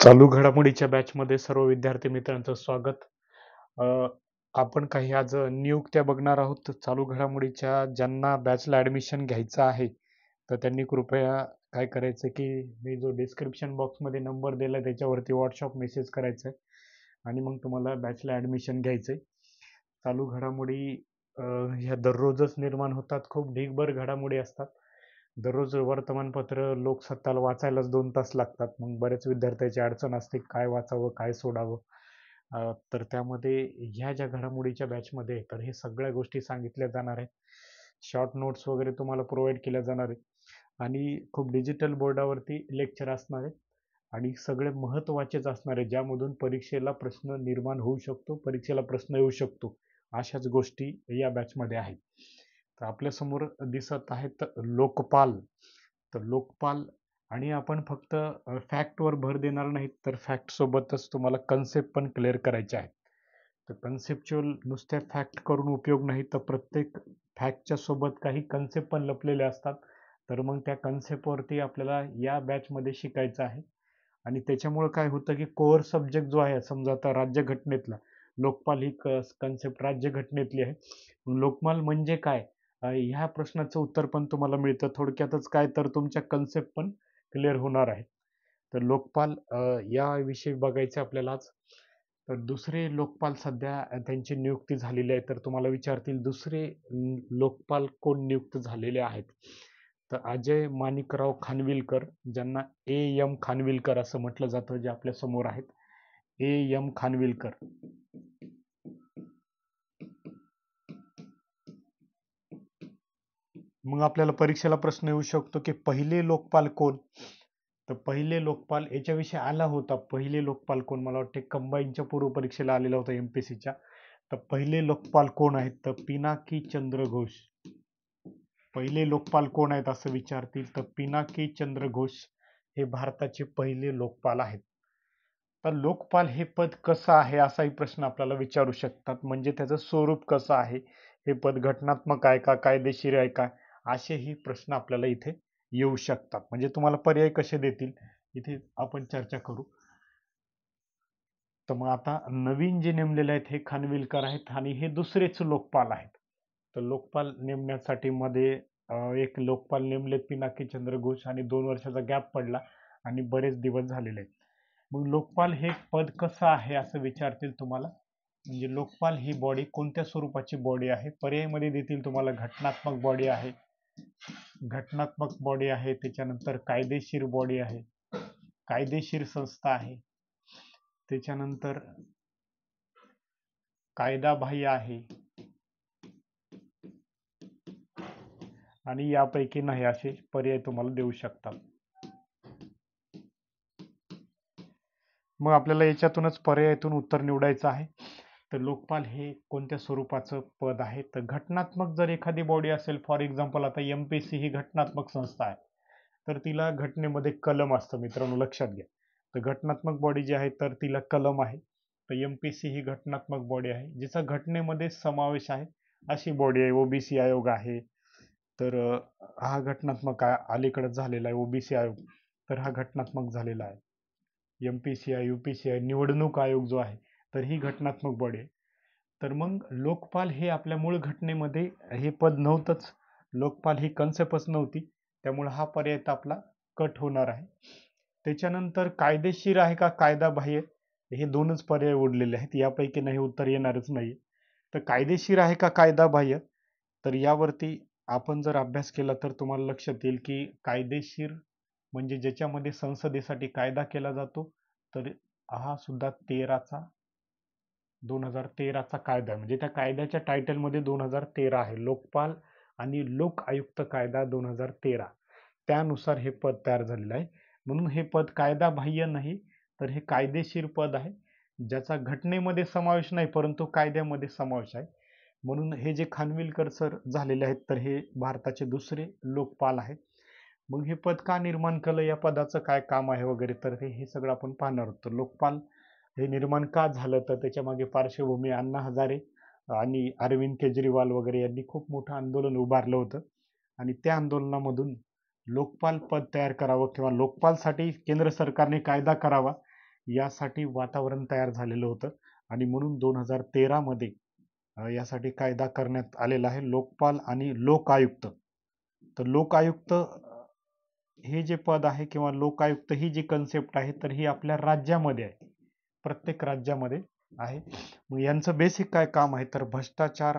चालू घडामोडीच्या बॅचमध्ये सर्व विद्यार्थी मित्रांचं स्वागत. अ, आपण काही आज नियुक्त्या बघणार आहोत. चालू घडामोडीच्या ज्यांना बॅचला ॲडमिशन घ्यायचं आहे, तर त्यांनी कृपया काय करायचं की मी जो डिस्क्रिप्शन बॉक्समध्ये नंबर दिला त्याच्यावरती WhatsApp मेसेज करायचा आहे आणि मग तुम्हाला बॅचला ॲडमिशन घ्यायचं आहे. चालू घडामोडी ह्या दररोजच निर्माण होतात. खूप ढीगभर घडामोडी असतात. दररोज वर्तमानपत्र लोकसत्ताला वाचायलाच 2 तास लागतात. मग बऱ्याच विद्यार्थ्याची अडचण असते, काय वाचावं, काय सोडावं. तर त्यामध्ये ह्या ज्या घडामोडीच्या बॅचमध्ये तर हे सगळ्या गोष्टी सांगितल्या जाणार आहेत. शॉर्ट नोट्स वगैरे तुम्हाला प्रोव्हाईड केल्या जाणार आहेत आणि खूप डिजिटल बोर्डावरती लेक्चर असणार आहेत आणि सगळे महत्त्वाचेच असणार आहे, ज्यामधून परीक्षेला प्रश्न निर्माण होऊ शकतो, परीक्षेला प्रश्न येऊ शकतो. अशाच गोष्टी या बॅचमध्ये आहेत. तर आपल्यासमोर दिसत आहेत लोकपाल. तर लोकपाल आणि आपण फक्त फॅक्टवर भर देणार नाहीत, तर फॅक्ट सोबतच तुम्हाला कन्सेप्ट पण क्लिअर करायचे आहेत. तर कन्सेप्च्युअल नुसत्या फॅक्ट करून उपयोग नाही, तर प्रत्येक फॅक्टच्या सोबत काही कन्सेप्ट पण लपलेले असतात. तर मग त्या कन्सेप्टवरती आपल्याला या बॅचमध्ये शिकायचं आहे आणि त्याच्यामुळं काय होतं की कोअर सब्जेक्ट जो आहे, समजा आता राज्यघटनेतला लोकपाल ही कन्सेप्ट राज्यघटनेतली आहे. लोकपाल म्हणजे काय? ह्या प्रश्नाचं उत्तर पण तुम्हाला मिळतं. थोडक्यातच काय तर तुमच्या कन्सेप्ट पण क्लिअर होणार आहे. तर लोकपाल याविषयी बघायचं आपल्याला आज. तर दुसरे लोकपाल सध्या त्यांची नियुक्ती झालेली आहे. तर तुम्हाला विचारतील दुसरे लोकपाल कोण नियुक्त झालेले आहेत? तर अजय माणिकराव खानविलकर, ज्यांना A.M. खानविलकर असं म्हटलं जातं, जे आपल्या समोर आहेत. A.M. खानविलकर. मग आपल्याला परीक्षेला प्रश्न येऊ शकतो की पहिले लोकपाल कोण? तर पहिले लोकपाल याच्याविषयी आला होता. पहिले लोकपाल कोण? मला वाटते कंबाईनच्या पूर्व परीक्षेला आलेला होता MPSCच्या. तर पहिले लोकपाल कोण आहेत? तर पिनाकी चंद्र घोष. पहिले लोकपाल कोण आहेत असं विचारतील, तर पिनाकी चंद्र घोष हे भारताचे पहिले लोकपाल आहेत. तर लोकपाल हे पद कसं आहे असाही प्रश्न आपल्याला विचारू शकतात. म्हणजे त्याचं स्वरूप कसं आहे? हे पद घटनात्मक आहे का, कायदेशीर आहे का, असेही प्रश्न आपल्याला इथे येऊ शकतात. म्हणजे तुम्हाला पर्याय कसे देतील इथे आपण चर्चा करू. तर मग आता नवीन जे नेमलेले आहेत हे खानविलकर आहेत आणि हे दुसरेच लोकपाल आहेत. तर लोकपाल नेमण्यासाठी मध्ये एक लोकपाल नेमले पिनाकी चंद्र घोष आणि 2 वर्षाचा गॅप पडला आणि बरेच दिवस झालेले आहेत. मग लोकपाल हे पद कसं आहे असं विचारतील तुम्हाला. म्हणजे लोकपाल ही बॉडी कोणत्या स्वरूपाची बॉडी आहे? पर्यायमध्ये देतील तुम्हाला घटनात्मक बॉडी आहे, घटनात्मक बॉडी आहे, त्याच्यानंतर कायदेशीर बॉडी आहे, कायदेशीर संस्था आहे, त्याच्यानंतर कायदाबाह्य आहे आणि यापैकी नाही असे पर्याय तुम्हाला देऊ शकतात. मग आपल्याला याच्यातूनच पर्यायातून उत्तर निवडायचं आहे. तर लोकपाल हे कोणत्या स्वरूपाचं पद आहे? तर घटनात्मक जर एखादी बॉडी असेल, फॉर एक्झाम्पल आता MPSC ही घटनात्मक संस्था आहे, तर तिला घटनेमध्ये कलम असतं मित्रांनो, लक्षात घ्या. तर घटनात्मक बॉडी जी आहे तर तिला कलम आहे. तर MPSC ही घटनात्मक बॉडी आहे जिचा घटनेमध्ये समावेश आहे अशी बॉडी आहे. OBC आयोग आहे. तर हा घटनात्मक अलीकडे झालेला आहे OBC आयोग. तर हा घटनात्मक झालेला आहे. MPCI, UPCI निवडणूक आयोग जो आहे तर ही घटनात्मक बॉडी आहे. तर मग लोकपाल हे आपल्या मूळ घटनेमध्ये हे पद नव्हतंच. लोकपाल ही कन्सेप्टच नव्हती. त्यामुळे हा पर्याय तर आपला कट होणार आहे. त्याच्यानंतर कायदेशीर आहे का कायदाबाह्य, हे दोनच पर्याय उरलेले आहेत. यापैकी नाही उत्तर येणारच नाही. तर कायदेशीर आहे का कायदाबाह्य, तर यावरती आपण जर अभ्यास केला तर तुम्हाला लक्षात येईल की कायदेशीर म्हणजे ज्याच्यामध्ये संसदेसाठी कायदा केला जातो, तर हा सुद्धा 2013चा कायदा आहे. म्हणजे त्या कायद्याच्या टायटलमध्ये 2013 आहे. लोकपाल आणि लोक आयुक्त कायदा 2013 त्यानुसार हे पद तयार झालेलं आहे. म्हणून हे पद कायदाबाह्य नाही, तर हे कायदेशीर पद आहे, ज्याचा घटनेमध्ये समावेश नाही परंतु कायद्यामध्ये समावेश आहे. म्हणून हे जे खानविलकर सर झालेले आहेत तर हे भारताचे दुसरे लोकपाल आहेत. मग हे पद का निर्माण केलं, या पदाचं काय काम आहे वगैरे, तर हे सगळं आपण पाहणार आहोत. तर लोकपाल हे निर्माण का झालं, तर त्याच्या मागे पार्श्वभूमी अण्णा हजारे आणि अरविंद केजरीवाल वगैरे यांनी खूप मोठं आंदोलन उभारलं होतं आणि त्या आंदोलनामधून लोकपाल पद तयार करावं किंवा लोकपालसाठी केंद्र सरकारने कायदा करावा यासाठी वातावरण तयार झालेलं होतं आणि म्हणून 2013 मध्ये यासाठी कायदा करण्यात आलेला आहे, लोकपाल आणि लोक आयुक्त. तर लोक आयुक्त हे जे पद आहे किंवा लोक आयुक्त ही जी कन्सेप्ट आहे तर ही आपल्या राज्यामध्ये आहे, प्रत्येक राज्यामध्ये आहे. मग यांचं बेसिक काय काम आहे तर भ्रष्टाचार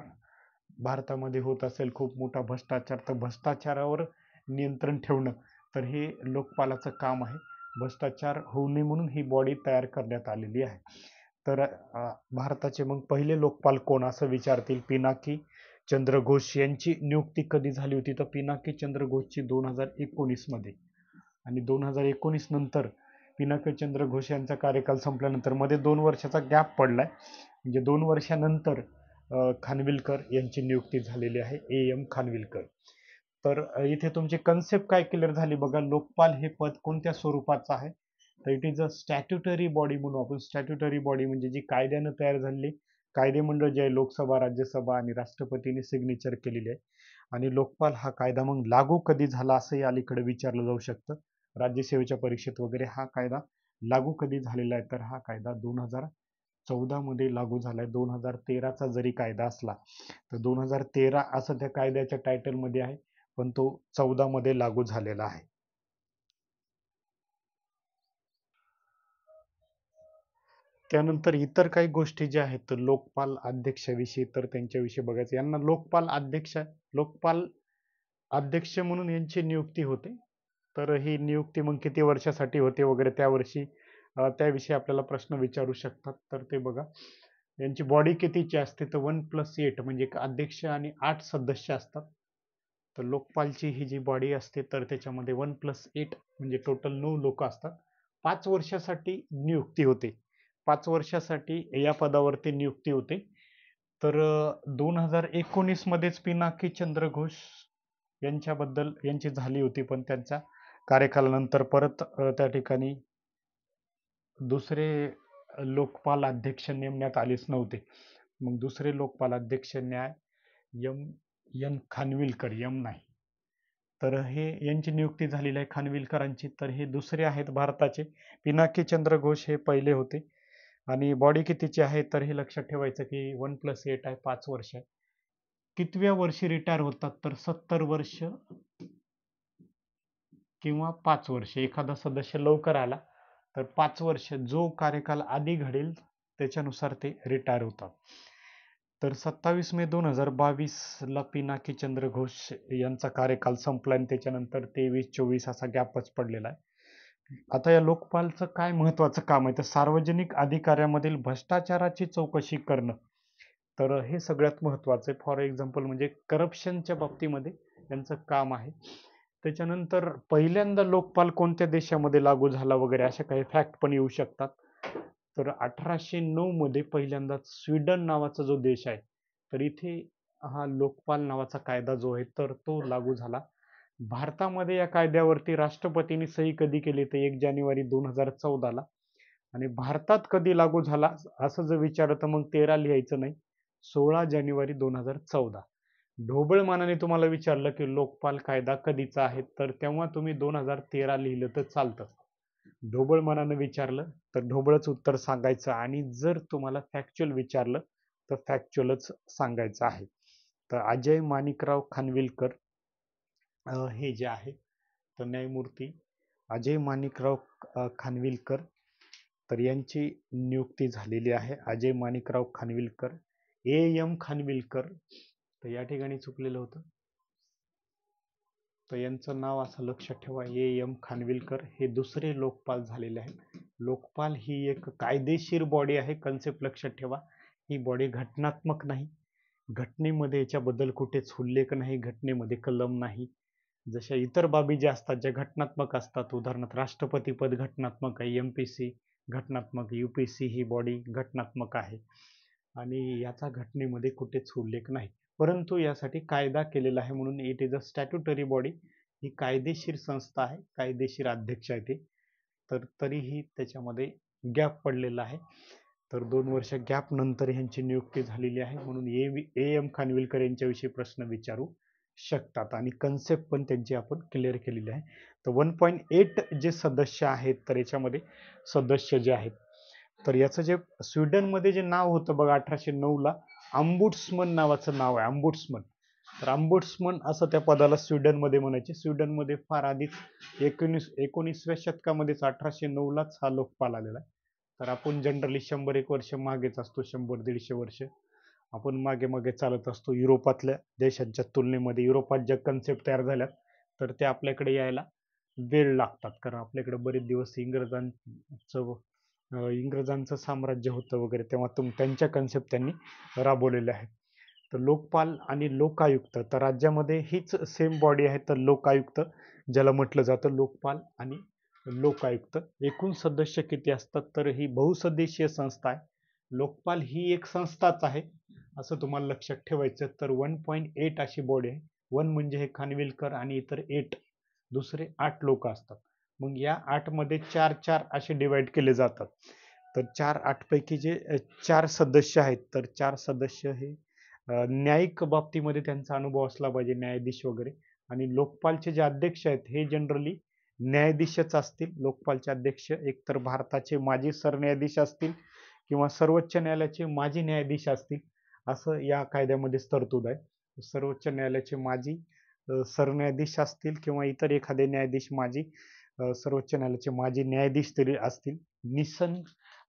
भारतामध्ये होत असेल खूप मोठा भ्रष्टाचार, तर भ्रष्टाचारावर नियंत्रण ठेवणं, तर हे लोकपालाचं काम आहे. भ्रष्टाचार होऊ नये म्हणून ही बॉडी तयार करण्यात आलेली आहे. तर भारताचे मग पहिले लोकपाल कोण असं विचारतील. पिनाकी चंद्र घोष यांची नियुक्ती कधी झाली होती तर पिनाकी चंद्र घोषची 2019 मध्ये. आणि 2019 नंतर पिनाकी चंद्र घोष यांचा कार्यकाल संपल्यानंतर मध्ये 2 वर्षाचा गॅप पडलाय, म्हणजे 2 वर्षानंतर खानविलकर यांची नियुक्ती झालेली आहे, एम खानविलकर. तर इथे तुमची कन्सेप्ट काय क्लिअर झाली बघा. लोकपाल हे पद कोणत्या स्वरूपाचं आहे तर it is a statutory body म्हणून आपण. स्टॅट्युटरी बॉडी म्हणजे जी कायद्यानं तयार झालेली कायदे मंडळ जे आहे, लोकसभा, राज्यसभा आणि राष्ट्रपतींनी सिग्नेचर केलेली आहे. आणि लोकपाल हा कायदा मग लागू कधी झाला असंही अलीकडे विचारलं जाऊ शकतं राज्यसेवेच्या परीक्षेत वगैरे. हा कायदा लागू कधी झालेला आहे तर हा कायदा 2014 मध्ये लागू झालाय. 2013चा जरी कायदा असला तर 2013 असं त्या कायद्याच्या टायटल मध्ये आहे, पण तो 14 मध्ये लागू झालेला आहे. त्यानंतर इतर काही गोष्टी ज्या आहेत तर लोकपाल अध्यक्षाविषयी, तर त्यांच्याविषयी बघायचं. यांना लोकपाल अध्यक्ष म्हणून यांची नियुक्ती होते. तर ही नियुक्ती मग किती वर्षासाठी होते वगैरे त्याविषयी आपल्याला प्रश्न विचारू शकतात. तर ते बघा, यांची बॉडी कितीची असते तर 1+8 म्हणजे एक अध्यक्ष आणि 8 सदस्य असतात. तर लोकपालची ही जी बॉडी असते तर त्याच्यामध्ये 1+8 म्हणजे टोटल 9 लोक असतात. 5 वर्षासाठी नियुक्ती होते. 5 वर्षासाठी या पदावरती नियुक्ती होते. तर 2019 मध्येच पिनाकी चंद्र घोष यांची झाली होती, पण त्यांच्या कार्यकालानंतर परत त्या ठिकाणी दुसरे लोकपाल अध्यक्ष नेमण्यात आलेच नव्हते. मग दुसरे लोकपाल अध्यक्ष न्याय एम एन खानविलकर, एम नाही. तर हे यांची नियुक्ती झालेली आहे खानविलकरांची. तर हे दुसरे आहेत भारताचे. पिनाकी चंद्र घोष हे पहिले होते. आणि बॉडी कितीची आहे तर हे लक्षात ठेवायचं की 1+8 आहे, 5 वर्ष आहे. कितव्या वर्षी रिटायर होतात तर 70 वर्ष किंवा 5 वर्ष. एखादा सदस्य लवकर आला तर 5 वर्ष, जो कार्यकाल आधी घडेल त्याच्यानुसार ते रिटायर होतात. तर 27 मे 2022 ला पिनाकी चंद्र घोष यांचा कार्यकाल संपला आणि त्याच्यानंतर 23-24 असा गॅपच पडलेला आहे. आता या लोकपालचं काय महत्वाचं काम आहे तर सार्वजनिक अधिकाऱ्यामधील भ्रष्टाचाराची चौकशी करणं, तर हे सगळ्यात महत्वाचं आहे. फॉर एक्झाम्पल म्हणजे करप्शनच्या बाबतीमध्ये त्यांचं काम आहे. त्याच्यानंतर पहिल्यांदा लोकपाल कोणत्या देशामध्ये लागू झाला वगैरे अशा काही फॅक्ट पण येऊ शकतात. तर 1809 मध्ये पहिल्यांदा स्वीडन नावाचा जो देश आहे तर इथे हा लोकपाल नावाचा कायदा जो आहे तर तो लागू झाला. भारतामध्ये या कायद्यावरती राष्ट्रपतींनी सही कधी केली तर 1 जानेवारी 2014 ला. आणि भारतात कधी लागू झाला असं जर विचारलं तर मग 13 लिहायचं नाही, 16 जानेवारी 2014. ढोबळ मानाने तुम्हाला विचारलं की लोकपाल कायदा कधीचा आहे तर तेव्हा तुम्ही 2013 लिहिलं तर चालतं. ढोबळ मनानं विचारलं तर ढोबळच उत्तर सांगायचं, आणि जर तुम्हाला फॅक्च्युअल विचारलं तर फॅक्च्युअलच सांगायचं आहे. तर अजय माणिकराव खानविलकर हे जे आहे तर न्यायमूर्ती अजय माणिकराव खानविलकर, तर यांची नियुक्ती झालेली आहे. अजय माणिकराव खानविलकर, एम खानविलकर. तर या ठिकाणी चुकलेलं होतं, तर यांचं नाव असं लक्षात ठेवा, एम खानविलकर. हे दुसरे लोकपाल झालेले आहेत. लोकपाल ही एक कायदेशीर बॉडी आहे, कन्सेप्ट लक्षात ठेवा. ही बॉडी घटनात्मक नाही, घटनेमध्ये याच्याबद्दल कुठेच उल्लेख नाही, घटनेमध्ये कलम नाही. जशा इतर बाबी ज्या असतात ज्या घटनात्मक असतात, उदाहरणार्थ राष्ट्रपती पद घटनात्मक आहे, एमपीसी घटनात्मक, यूपीसी ही बॉडी घटनात्मक आहे आणि याचा घटनेमध्ये कुठेच उल्लेख नाही. परंतु यासाठी कायदा केलेला आहे म्हणून it is a statutory body. ही कायदेशीर संस्था आहे, कायदेशीर अध्यक्ष आहे ते. तर तरीही त्याच्यामध्ये गॅप पडलेला आहे. तर 2 वर्ष गॅप नंतर यांची नियुक्ती झालेली आहे म्हणून एम खानविलकर यांच्याविषयी प्रश्न विचारू शकतात आणि कन्सेप्ट पण त्यांची आपण क्लिअर केलेली आहे. तर 1.8 जे सदस्य आहेत, तर याच्यामध्ये सदस्य जे आहेत, तर याचं जे स्वीडनमध्ये जे नाव होतं बघा 1809ला, अंबुड्समन नावाचं नाव आहे, अंबुड्समन. तर अंबुड्समन असं त्या पदाला स्वीडनमध्ये म्हणायचे. स्वीडनमध्ये फार आधीच 19व्या शतकामध्येच 1809लाच हा लोकपाल आलेला आहे. तर आपण जनरली 100-1 वर्ष मागेच असतो, 100-150 वर्ष आपण मागे मागे चालत असतो युरोपातल्या देशांच्या तुलनेमध्ये. युरोपात ज्या कन्सेप्ट तयार झाल्यात तर ते आपल्याकडे यायला वेळ लागतात, कारण आपल्याकडे बरेच दिवस इंग्रजांचं साम्राज्य होतं वगैरे, तेव्हा त्यांच्या कन्सेप्ट त्यांनी राबवलेल्या आहेत. तर लोकपाल आणि लोकायुक्त, तर राज्यामध्ये हीच सेम बॉडी आहे. तर लोकायुक्त ज्याला म्हटलं जातं, लोकपाल आणि लोकायुक्त. एकूण सदस्य किती असतात, तर ही बहुसदस्यीय संस्था आहे. लोकपाल ही एक संस्थाच आहे असं तुम्हाला लक्षात ठेवायचं. तर 1.8 अशी बॉडी आहे. 1 म्हणजे हे खानविलकर आणि इतर 8 दुसरे 8 लोक असतात. मग या 8 मध्ये 4-4 असे डिवाइड केले जातात. तर 4-8 पैकी जे 4 सदस्य आहेत, तर 4 सदस्य हे न्यायिक बाबतीमध्ये त्यांचा अनुभव असला पाहिजे, न्यायाधीश वगैरे. आणि लोकपालचे जे अध्यक्ष आहेत हे जनरली न्यायाधीशच असतील. लोकपालचे अध्यक्ष एकतर भारताचे माजी सरन्यायाधीश असतील किंवा सर्वोच्च न्यायालयाचे माजी न्यायाधीश असतील, असं या कायद्यामध्ये तरतूद आहे. सर्वोच्च न्यायालयाचे माजी सरन्यायाधीश असतील किंवा इतर एखादे न्यायाधीश माजी सर्वोच्च न्यायालयाचे माजी न्यायाधीश तरी असतील,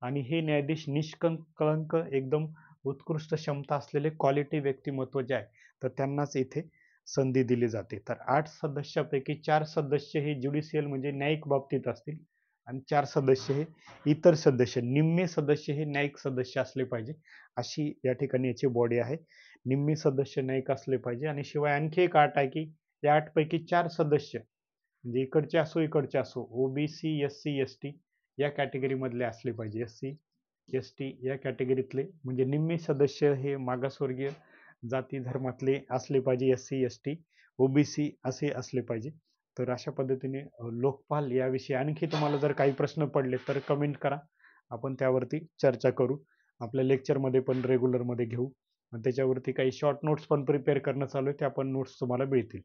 आणि हे न्यायाधीश निष्कलंक एकदम उत्कृष्ट क्षमता असलेले क्वालिटी व्यक्तिमत्व जे आहे, तर त्यांनाच इथे संधी दिली जाते. तर 8 सदस्यापैकी 4 सदस्य हे ज्युडिशियल म्हणजे न्यायिक बाबतीत असतील आणि 4 सदस्य हे इतर सदस्य, निम्मे सदस्य हे न्यायिक सदस्य असले पाहिजे, अशी या ठिकाणी याची बॉडी आहे. निम्मे सदस्य न्यायिक असले पाहिजे. आणि शिवाय आणखी एक अट आहे की या 8 पैकी 4 सदस्य म्हणजे इकडचे असो इकडचे असो, ओबीसी, एससी, एसटी या कॅटेगरी मधले असले पाहिजे. एससी, एसटी या कॅटेगरीतले म्हणजे निम्मे सदस्य हे मागासवर्गीय जाती धर्मातले असले पाहिजे. एससी, एसटी, ओबीसी असे असले पाहिजे. तर अशा पद्धतीने लोकपाल याविषयी आणखी तुम्हाला जर काही प्रश्न पडले तर कमेंट करा, आपण त्यावरती चर्चा करू. आपल्या लेक्चरमध्ये पण रेग्युलरमध्ये घेऊ. आणि त्याच्यावरती काही शॉर्ट नोट्स पण प्रिपेअर करणं चालू आहे, त्या पण नोट्स तुम्हाला मिळतील.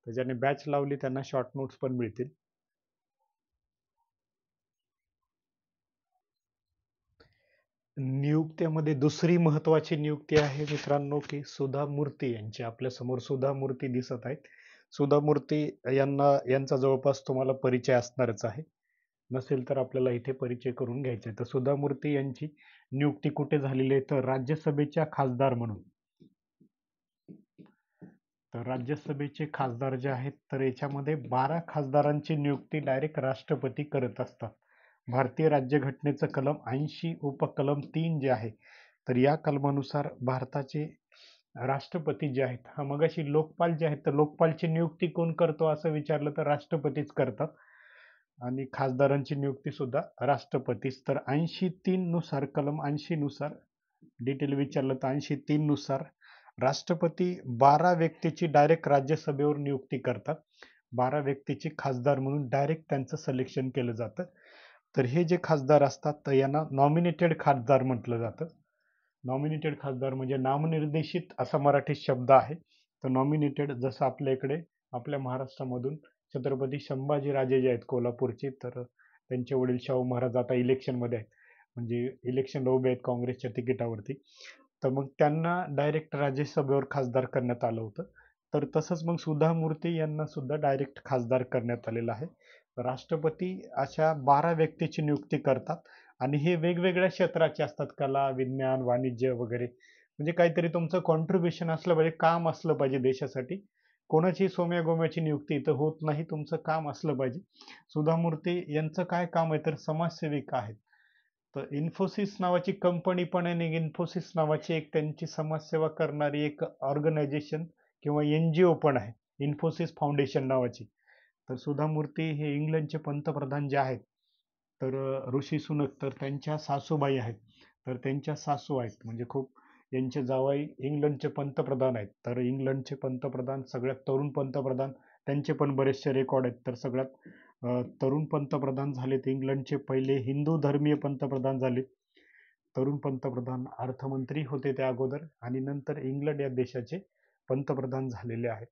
तर ज्याने बॅच लावली त्यांना शॉर्ट नोट्स पण मिळतील. नियुक्त्यामध्ये दुसरी महत्वाची नियुक्ती आहे मित्रांनो, की सुधा मूर्ती यांची. आपल्या समोर सुधा मूर्ती दिसत आहेत. सुधा मूर्ती यांचा जवळपास तुम्हाला परिचय असणारच आहे. नसेल तर आपल्याला इथे परिचय करून घ्यायचा आहे. तर सुधा मूर्ती यांची नियुक्ती कुठे झालेली आहे, तर राज्यसभेच्या खासदार म्हणून. तर राज्यसभेचे खासदार जे आहेत, तर याच्यामध्ये 12 खासदारांची नियुक्ती डायरेक्ट राष्ट्रपती करत असतात. भारतीय राज्यघटनेचं कलम 80 उपकलम 3 जे आहे, तर या कलमानुसार भारताचे राष्ट्रपती जे आहेत, हा मगाशी लोकपाल जे आहेत, तर लोकपालची नियुक्ती कोण करतो असं विचारलं तर राष्ट्रपतीच करतात. आणि खासदारांची नियुक्ती सुद्धा राष्ट्रपतीच. तर 80(3) नुसार, कलम 80 नुसार डिटेल विचारलं तर 80(3) नुसार राष्ट्रपती 12 व्यक्तीची डायरेक्ट राज्यसभेवर नियुक्ती करतात. 12 व्यक्तीची खासदार म्हणून डायरेक्ट त्यांचं सिलेक्शन केलं जातं. तर हे जे खासदार असतात तर यांना नॉमिनेटेड खासदार म्हटलं जातं. नॉमिनेटेड खासदार म्हणजे नामनिर्देशित असा मराठी शब्द आहे. तर नॉमिनेटेड जसं आपल्या इकडे आपल्या महाराष्ट्रामधून छत्रपती संभाजीराजे जे आहेत कोल्हापूरचे, तर त्यांचे वडील शाहू महाराज आता इलेक्शनमध्ये आहेत, म्हणजे इलेक्शनला उभे आहेत काँग्रेसच्या तिकिटावरती. तर मग त्यांना डायरेक्ट राज्यसभेवर खासदार करण्यात आलं होतं. तर तसंच मग सुधा मूर्ती यांना सुद्धा डायरेक्ट खासदार करण्यात आलेलं आहे. राष्ट्रपती अशा 12 व्यक्तीची नियुक्ती करतात आणि हे वेगवेगळ्या क्षेत्राचे असतात, कला, विज्ञान, वाणिज्य वगैरे. म्हणजे काहीतरी तुमचं कॉन्ट्रीब्युशन असलं पाहिजे, काम असलं पाहिजे देशासाठी. कोणाची सोम्या गोम्याची नियुक्ती इथं होत नाही, तुमचं काम असलं पाहिजे. सुधा मूर्ती यांचं काय काम आहे, तर समाजसेविका आहेत. तर इन्फोसिस नावाची कंपनी पण आहे आणि इन्फोसिस नावाची एक त्यांची समाजसेवा करणारी एक ऑर्गनायझेशन किंवा एनजीओ पण आहे, इन्फोसिस फाउंडेशन नावाची. तर सुधा मूर्ती हे इंग्लंडचे पंतप्रधान जे आहेत, तर ऋषी सुनक तर त्यांच्या सासूबाई आहेत. तर त्यांच्या सासू आहेत, म्हणजे खूप यांचे जावई इंग्लंडचे पंतप्रधान आहेत. तर इंग्लंडचे पंतप्रधान सगळ्यात तरुण पंतप्रधान, त्यांचे पण बरेचसे रेकॉर्ड आहेत. तर सगळ्यात तरुण पंतप्रधान झालेत, इंग्लंडचे पहिले हिंदू धर्मीय पंतप्रधान झालेत. तरुण पंतप्रधान, अर्थमंत्री होते त्या अगोदर आणि नंतर इंग्लंड या देशाचे पंतप्रधान झालेले आहेत.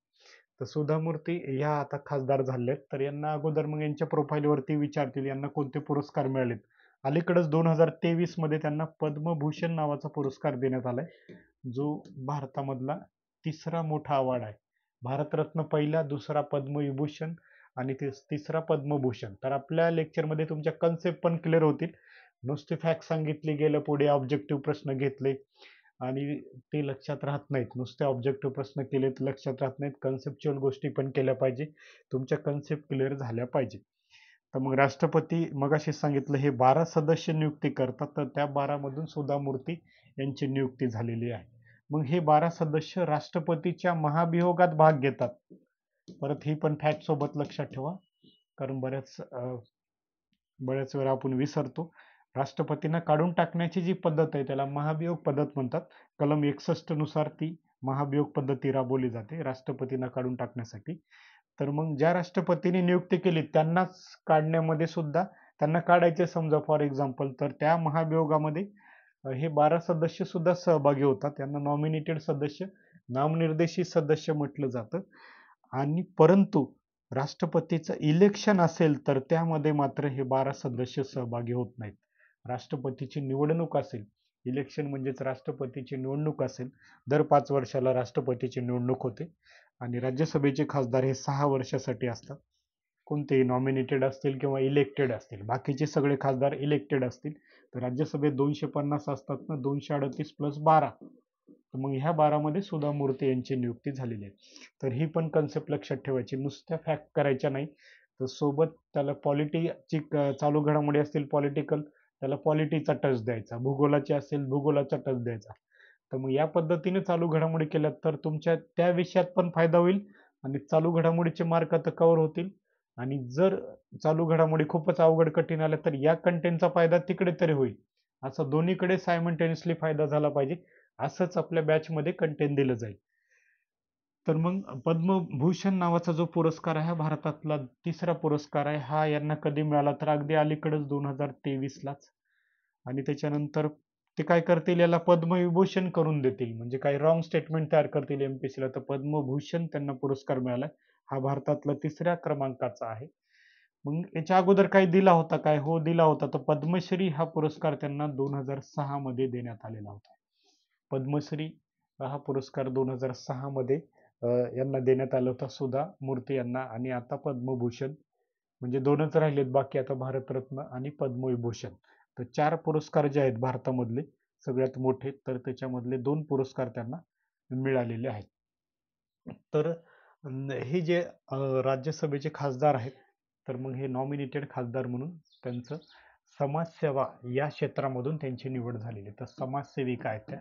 तर सुधा मूर्ती ह्या आता खासदार झालेत, तर यांना अगोदर मग यांच्या प्रोफाईलवरती विचारतील यांना कोणते पुरस्कार मिळालेत. अलीकडेच 2023 मध्ये त्यांना पद्मभूषण नावाचा पुरस्कार देण्यात आलाय, जो भारतामधला तिसरा मोठा अवॉर्ड आहे. भारतरत्न पहिला, दुसरा पद्मविभूषण आणि तिसरा पद्मभूषण. तर आपल्या लेक्चरमध्ये तुमच्या कन्सेप्ट पण क्लिअर होतील. नुसते फॅक्ट सांगितले गेलं, पुढे ऑब्जेक्टिव्ह प्रश्न घेतले आणि ते लक्षात राहत नाहीत. नुसते ऑब्जेक्टिव्ह प्रश्न केले तर लक्षात राहत नाहीत. कन्सेप्च्युअल गोष्टी पण केल्या पाहिजे. तुमच्या कन्सेप्ट क्लिअर झाल्या पाहिजे. तर मग राष्ट्रपती मगाशी सांगितलं हे 12 सदस्य नियुक्ती करतात, तर त्या 12 मधून सुधा मूर्ती यांची नियुक्ती झालेली आहे. मग हे 12 सदस्य राष्ट्रपतीच्या महाभियोगात भाग घेतात. परत ही पण फॅक्ट सोबत लक्षात ठेवा, कारण बऱ्याच वेळा आपण विसरतो. राष्ट्रपतींना काढून टाकण्याची जी पद्धत आहे त्याला महाभियोग पद्धत म्हणतात. कलम 61 नुसार ती महाभियोग पद्धती राबवली जाते राष्ट्रपतींना काढून टाकण्यासाठी. तर मग ज्या राष्ट्रपतींनी नियुक्ती केली त्यांनाच काढण्यामध्ये सुद्धा, त्यांना काढायचे समजा फॉर एक्झाम्पल, तर त्या महाभियोगामध्ये हे 12 सदस्य सुद्धा सहभागी होतात. त्यांना नॉमिनेटेड सदस्य, नामनिर्देशित सदस्य म्हटलं जातं. आणि परंतु राष्ट्रपतीचं इलेक्शन असेल तर त्यामध्ये मात्र हे 12 सदस्य सहभागी होत नाहीत. राष्ट्रपतीची निवडणूक असेल, इलेक्शन म्हणजेच राष्ट्रपतीची निवडणूक असेल, दर 5 वर्षाला राष्ट्रपतीची निवडणूक होते आणि राज्यसभेचे खासदार हे 6 वर्षासाठी असतात. कोणतेही नॉमिनेटेड असतील किंवा इलेक्टेड असतील. बाकीचे सगळे खासदार इलेक्टेड असतील. तर राज्यसभेत 250 असतात ना, 238 प्लस 12. तर मग ह्या 12 मध्ये सुधा मूर्ती यांची नियुक्ती झालेली आहे. तर ही पण कन्सेप्ट लक्षात ठेवायची, नुसत्या फॅक्ट करायच्या नाही. तर सोबत त्याला पॉलिटिकची चालू घडामोडी असतील पॉलिटिकल, त्याला पॉलिटीचा टच द्यायचा. भूगोलाची असेल भूगोलाचा टच द्यायचा. तर मग या पद्धतीने चालू घडामोडी केल्या तर तुमच्या त्या विषयात पण फायदा होईल आणि चालू घडामोडीचे मार्क आता कव्हर होतील. आणि जर चालू घडामोडी खूपच अवघड कठीण आल्या तर या कंटेंटचा फायदा तिकडे तरी होईल. असं दोन्हीकडे सायमल्टेनियसली फायदा झाला पाहिजे, असंच आपल्या बॅचमध्ये कंटेंट दिलं जाईल. तर मग पद्मभूषण नावाचा जो पुरस्कार आहे, भारतातला तिसरा पुरस्कार आहे. हा यांना कधी मिळाला तर अगदी अलीकडेच 2023लाच. आणि त्याच्यानंतर ते काय करतील, याला पद्मविभूषण करून देतील. म्हणजे काही रॉंग स्टेटमेंट तयार करतील एमपीसीला, तर पद्मभूषण त्यांना पुरस्कार मिळाला. हा भारतातला 3ऱ्या क्रमांकाचा आहे. मग याच्या अगोदर काही दिला होता काय? हो दिला होता. तर पद्मश्री हा पुरस्कार त्यांना 2006 मध्ये देण्यात आलेला होता. पद्मश्री हा पुरस्कार 2006 मध्ये यांना देण्यात आला होता, सुधा मूर्ती यांना. आणि आता पद्मभूषण, म्हणजे 2च राहिलेत बाकी आता, भारतरत्न आणि पद्मविभूषण. तर 4 पुरस्कार जे आहेत भारतामधले सगळ्यात मोठे, तर त्याच्यामधले 2 पुरस्कार त्यांना मिळालेले आहेत. तर हे जे राज्यसभेचे खासदार आहेत, तर मग हे नॉमिनेटेड खासदार म्हणून त्यांचं समाजसेवा या क्षेत्रामधून त्यांची निवड झालेली. तर समाजसेविका आहेत त्या.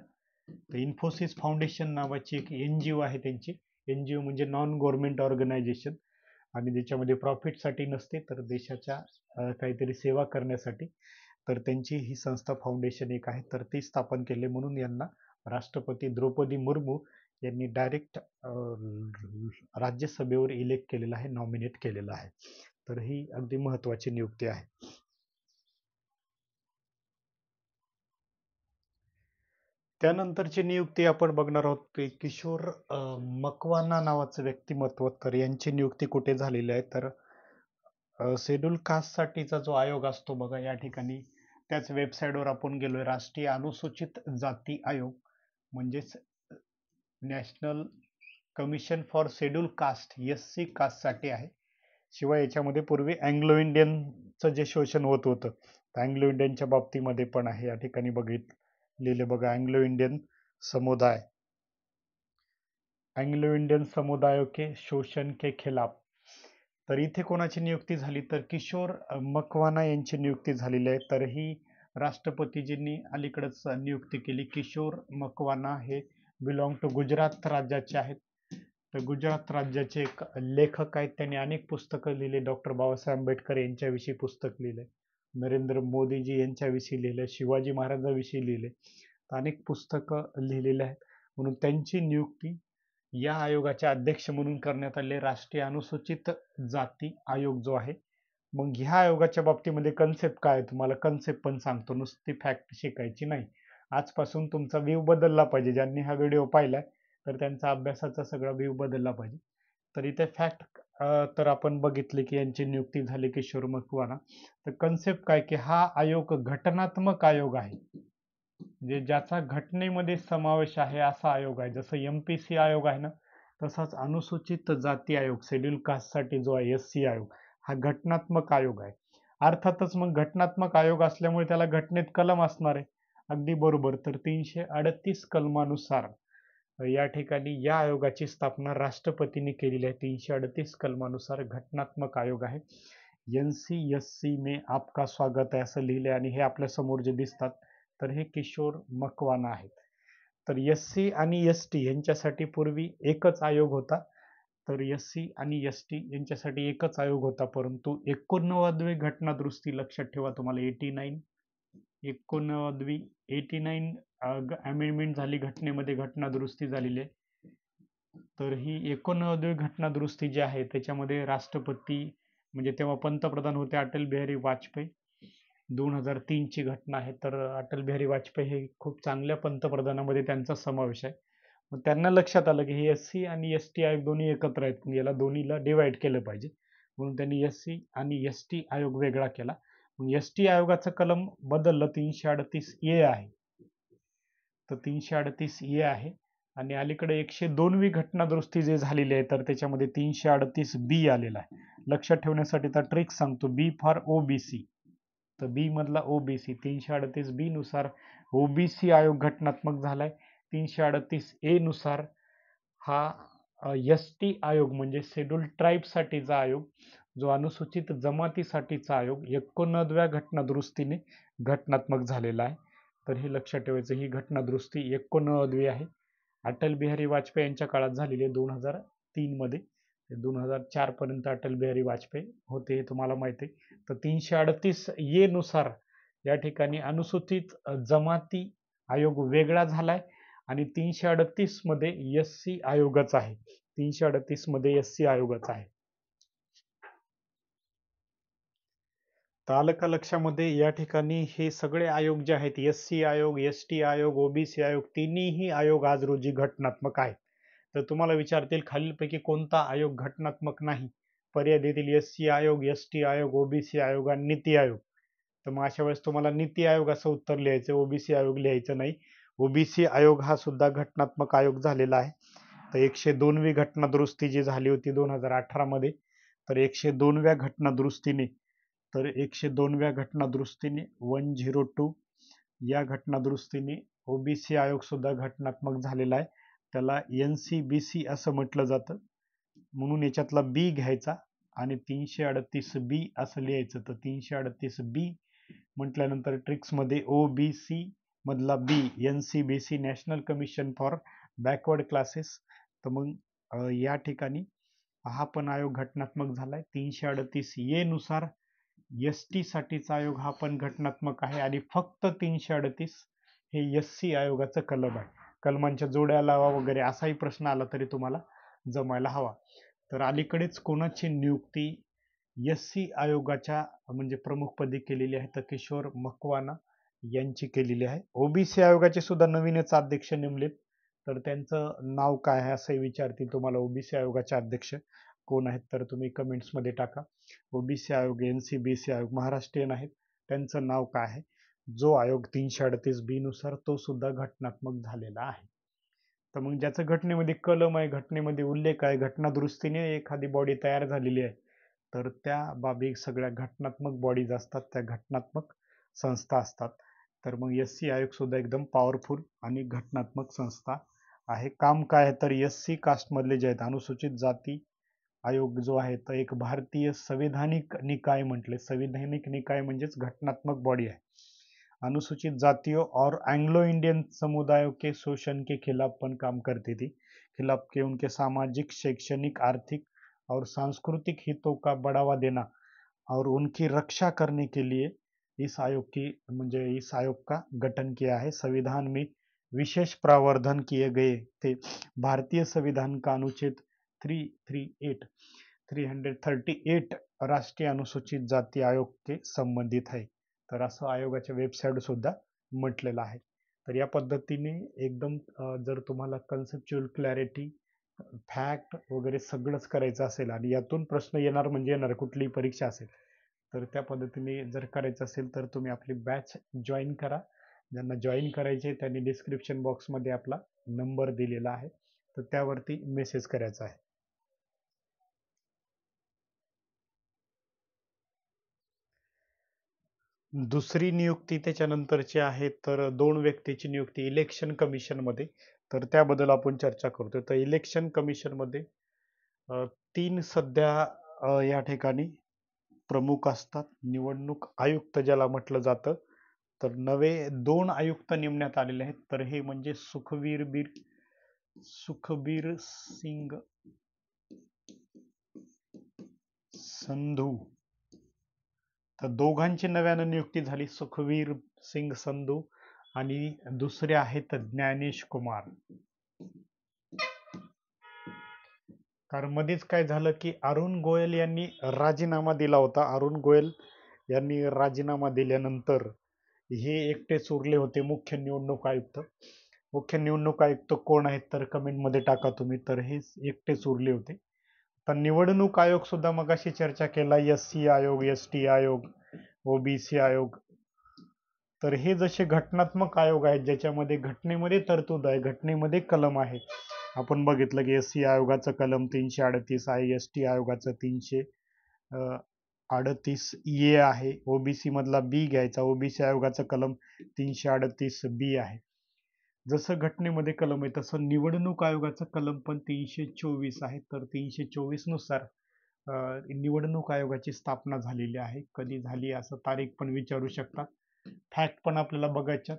तर इन्फोसिस फाउंडेशन नावाची एक NGO आहे त्यांची. NGO म्हणजे नॉन गव्हर्नमेंट ऑर्गनायझेशन, आणि त्याच्यामध्ये प्रॉफिटसाठी नसते तर देशाच्या काहीतरी सेवा करण्यासाठी. तर त्यांची ही संस्था फाउंडेशन एक आहे, तर ती स्थापन केली. म्हणून यांना राष्ट्रपती द्रौपदी मुर्मू यांनी डायरेक्ट राज्यसभेवर इलेक्ट केलेलं आहे, नॉमिनेट केलेलं आहे. तर ही अगदी महत्वाची नियुक्ती आहे. त्यानंतरची नियुक्ती आपण बघणार आहोत ते किशोर मकवाना नावाचं व्यक्तिमत्व. तर यांची नियुक्ती कुठे झालेली आहे, तर शेड्यूल कास्ट साठीचा जो आयोग असतो बघा या ठिकाणी, त्याच वेबसाईटवर आपण गेलोय. राष्ट्रीय अनुसूचित जाती आयोग, म्हणजेच national commission for schedule caste, SC caste साठी आहे. शिवाय याच्यामध्ये पूर्वी अँग्लो इंडियनचं जे शोषण होत होतं, अँग्लो इंडियनच्या बाबतीमध्ये पण आहे. या ठिकाणी लिहिले बघा, अँग्लो इंडियन समुदाय, अँग्लो इंडियन समुदायों के शोषण के खिलाफ. तर इथे कोणाची नियुक्ती झाली, तर किशोर मकवाना यांची नियुक्ती झालेली आहे. तर ही राष्ट्रपतीजींनी अलीकडेच नियुक्ती केली. किशोर मकवाना हे बिलॉंग टू गुजरात राज्याचे आहेत. तर गुजरात राज्याचे एक लेखक आहेत. त्यांनी अनेक पुस्तकं लिहिले. डॉक्टर बाबासाहेब आंबेडकर यांच्याविषयी पुस्तक लिहिले, नरेंद्र मोदीजी यांच्याविषयी लिहिले, शिवाजी महाराजांविषयी लिहिले, अनेक पुस्तकं लिहिलेले आहेत. म्हणून त्यांची नियुक्ती या आयोगाचे अध्यक्ष म्हणून करण्यात आले, राष्ट्रीय अनुसूचित जाती आयोग जो आहे. मग ह्या आयोगाच्या बाबतीमध्ये कन्सेप्ट काय, तुम्हाला कन्सेप्ट पण सांगतो, नुसती फॅक्ट शिकायची नाही. आजपासून तुमचा व्ह्यू बदलला पाहिजे. ज्यांनी हा व्हिडिओ पाहिलाय तर त्यांचा अभ्यासाचा सगळा व्ह्यू बदलला पाहिजे. तर इथे फॅक्ट तर आपण बघितले की यांची नियुक्ती झाली किशोर मकवाना. तर कन्सेप्ट काय की हा आयोग घटनात्मक आयोग आहे, म्हणजे ज्याचा घटनेमध्ये समावेश आहे असा आयोग आहे. जसं एमपीसी आयोग आहे ना, तसाच अनुसूचित जाती आयोग शेड्यूल कास्टसाठी जो आहे एससी आयोग, हा घटनात्मक आयोग आहे. अर्थातच मग घटनात्मक आयोग असल्यामुळे त्याला घटनेत कलम असणार आहे. अगदी बरोबर. तर 338 कलमानुसार या ठिकाणी या आयोगाची स्थापना राष्ट्रपतींनी केलेली आहे. 338 कलमानुसार घटनात्मक आयोग आहे. NCSC में आपका स्वागत आहे असं लिहिले आणि हे आपल्या समोर जे दिसतात तर हे किशोर मकवाना आहेत. तर SC आणि ST यांच्यासाठी पूर्वी एकच आयोग होता. तर SC आणि ST यांच्यासाठी एकच आयोग होता, परंतु 89वी घटना दुरुस्ती लक्षात ठेवा तुम्हाला 89 अमेंडमेंट झाली, घटनेमध्ये घटना दुरुस्ती झालेली आहे. तर ही 89वी घटना दुरुस्ती जी आहे त्याच्यामध्ये राष्ट्रपती म्हणजे तेव्हा पंतप्रधान होते अटल बिहारी वाजपेयी. 2003 ची घटना आहे. तर अटल बिहारी वाजपेयी हे खूप चांगल्या पंतप्रधानामध्ये त्यांचा समावेश आहे. मग त्यांना लक्षात आलं की हे SC आणि ST आयोग दोन्ही एकत्र आहेत, याला दोन्हीला डिवाइड केलं पाहिजे, म्हणून त्यांनी SC आणि ST आयोग वेगळा केला. मग ST आयोगाचं कलम बदललं, 338A आहे. तर 338A आहे आणि अलीकडे 102वी घटना दुरुस्ती जे झालेली आहे तर त्याच्यामध्ये 338B आलेला आहे. लक्षात ठेवण्यासाठी तर ट्रिक सांगतो, बी फॉर ओबीसी. तर बी मधला ओबीसी 338B नुसार ओबीसी आयोग घटनात्मक झालाय. 338A नुसार हा ST आयोग म्हणजे शेड्यूल ट्राईब साठीचा आयोग, जो अनुसूचित जमातीसाठीचा आयोग 89व्या घटना दुरुस्तीने घटनात्मक झालेला आहे. तर हे लक्षात ठेवायचं, ही घटना दुरुस्ती 89वी आहे. अटल बिहारी वाजपेयी यांच्या काळात झालेली आहे 2003 मध्ये. 2004 पर्यंत अटल बिहारी वाजपेयी होते हे तुम्हाला माहिती आहे. तर 338A नुसार या ठिकाणी अनुसूचित जमाती आयोग वेगळा झालाय आणि 338 मध्ये SC आयोगच आहे. 338 मध्ये SC आयोगच आहे. तर आलं का लक्षामध्ये? या ठिकाणी हे सगळे आयोग जे आहेत, SC आयोग, ST आयोग, OBC आयोग, तिन्ही आयोग आज रोजी घटनात्मक आहेत. तर तुम्हाला विचारतील खालीलपैकी कोणता आयोग घटनात्मक नाही? पर्याय देतील SC आयोग, ST आयोग, OBC आयोग आणि नीती आयोग. तर मग अशा वेळेस तुम्हाला नीती आयोग असं उत्तर लिहायचं, OBC आयोग लिहायचं नाही. OBC आयोग हा सुद्धा घटनात्मक आयोग झालेला आहे. तर 102वी घटना दुरुस्ती जी झाली होती 2018 मध्ये, तर 102व्या घटना दुरुस्तीने तर 102व्या घटना दुरुस्तीने 102 या घटना दुरुस्तीने ओबीसी आयोग सुद्धा घटनात्मक झालेला आहे. त्याला NCBC असं म्हटलं जातं, म्हणून याच्यातला बी घ्यायचा आणि 338B असं लिहायचं. तर 338B म्हटल्यानंतर ट्रिक्स मध्ये OBC मधला बी NCBC national commission for backward classes. तर मग या ठिकाणी हा पण आयोग घटनात्मक झालाय. 338A नुसार ST साठीचा आयोग हा पण घटनात्मक आहे आणि फक्त 338 हे SC आयोगाचं कलम आहे. कलमांच्या जोड्या लावा वगैरे असाही प्रश्न आला तरी तुम्हाला जमायला हवा. तर अलीकडेच कोणाची नियुक्ती SC आयोगाच्या म्हणजे प्रमुखपदी केलेली आहे? तर किशोर मकवाना यांची केलेली आहे. OBC आयोगाचे सुद्धा नवीनच अध्यक्ष नेमलेत. तर त्यांचं नाव काय आहे असंही विचारतील तुम्हाला, OBC आयोगाचे अध्यक्ष कोण आहेत? तर तुम्ही कमेंट्स मध्ये टाका. OBC आयोग, NCBC आयोग महाराष्ट्रीयन आहेत, त्यांचं नाव काय आहे? जो आयोग 338B नुसार तो सुद्धा घटनात्मक झालेला आहे. तर मग ज्याचं घटनेमध्ये कलम आहे, घटनेमध्ये उल्लेख आहे, घटना दुरुस्तीने एखादी बॉडी तयार झालेली आहे, तर त्या बाबी सगळ्या घटनात्मक बॉडीज असतात, त्या घटनात्मक संस्था असतात. तर मग SC आयोग सुद्धा एकदम पॉवरफुल आणि घटनात्मक संस्था आहे. काम काय आहे? तर SC कास्ट मधले जे आहेत अनुसूचित जाती आयोग जो आहे तो एक भारतीय संवैधानिक निकाय म्हटले. संवैधानिक निकाय म्हणजेच घटनात्मक बॉडी है। अनुसूचित जातियों और एंग्लो इंडियन समुदायों के शोषण के खिलाफ पण काम करती थी, खिलाफ के उनके सामाजिक, शैक्षणिक, आर्थिक और सांस्कृतिक हितों का बढ़ावा देना और उनकी रक्षा करने के लिए इस आयोग की म्हणजे इस आयोग का गठन किया है। संविधान में विशेष प्रावधान किए गए थे। भारतीय संविधान का अनुच्छेद 338 राष्ट्रीय अनुसूचित जाती आयोग के संबंधित आहे। तर असं आयोगाच्या वेबसाईट सुद्धा म्हटलेलं आहे। तर या पद्धतीने एकदम जर तुम्हाला कन्सेप्च्युअल क्लॅरिटी फॅक्ट वगैरे सगळंच करायचं असेल आणि यातून प्रश्न येणार म्हणजे येणार कुठलीही परीक्षा असेल, तर त्या पद्धतीने जर करायचं असेल तर तुम्ही आपली बॅच जॉईन करा. ज्यांना जॉईन करायचे त्यांनी डिस्क्रिप्शन बॉक्समध्ये आपला नंबर दिलेला आहे, तर त्यावरती मेसेज करायचा आहे. दुसरी नियुक्ती त्याच्यानंतरची आहे तर 2 व्यक्तीची नियुक्ती इलेक्शन कमिशनमध्ये. तर त्याबद्दल आपण चर्चा करतोय. तर इलेक्शन कमिशनमध्ये 3 सध्या या ठिकाणी प्रमुख असतात. निवडणूक आयुक्त ज्याला म्हटलं जातं. तर नवे 2 आयुक्त नेमण्यात आलेले आहेत. तर हे म्हणजे सुखबीर सिंग संधू. तर दोघांची नव्यानं नियुक्ती झाली. सुखबीर सिंग संधू आणि दुसरे आहेत ज्ञानेश कुमार. कारण मध्येच काय झालं की अरुण गोयल यांनी राजीनामा दिला होता. अरुण गोयल यांनी राजीनामा दिल्यानंतर हे एकटेच उरले होते मुख्य निवडणूक आयुक्त. मुख्य निवडणूक आयुक्त कोण आहेत तर कमेंटमध्ये टाका तुम्ही. तर हे एकटेच उरले होते. तर निवडणूक आयोग सुद्धा मगाशी चर्चा केला, SC आयोग, ST आयोग, OBC आयोग. तर हे जसे घटनात्मक आयोग आहेत ज्याच्यामध्ये घटनेमध्ये तरतूद आहे, घटनेमध्ये कलम आहे. आपण बघितलं की SC आयोगाचं कलम 338 आहे, ST आयोगाचं 338 आहे, OBC मधला बी घ्यायचा, OBC आयोगाचं कलम 338 आहे. जसं घटनेमध्ये कलम आहे तसं निवडणूक आयोगाचं कलम पण 324 आहे. तर 324 नुसार निवडणूक आयोगाची स्थापना झालेली आहे. कधी झाली असं तारीख पण विचारू शकतात. फॅक्ट पण आपल्याला बघायच्यात.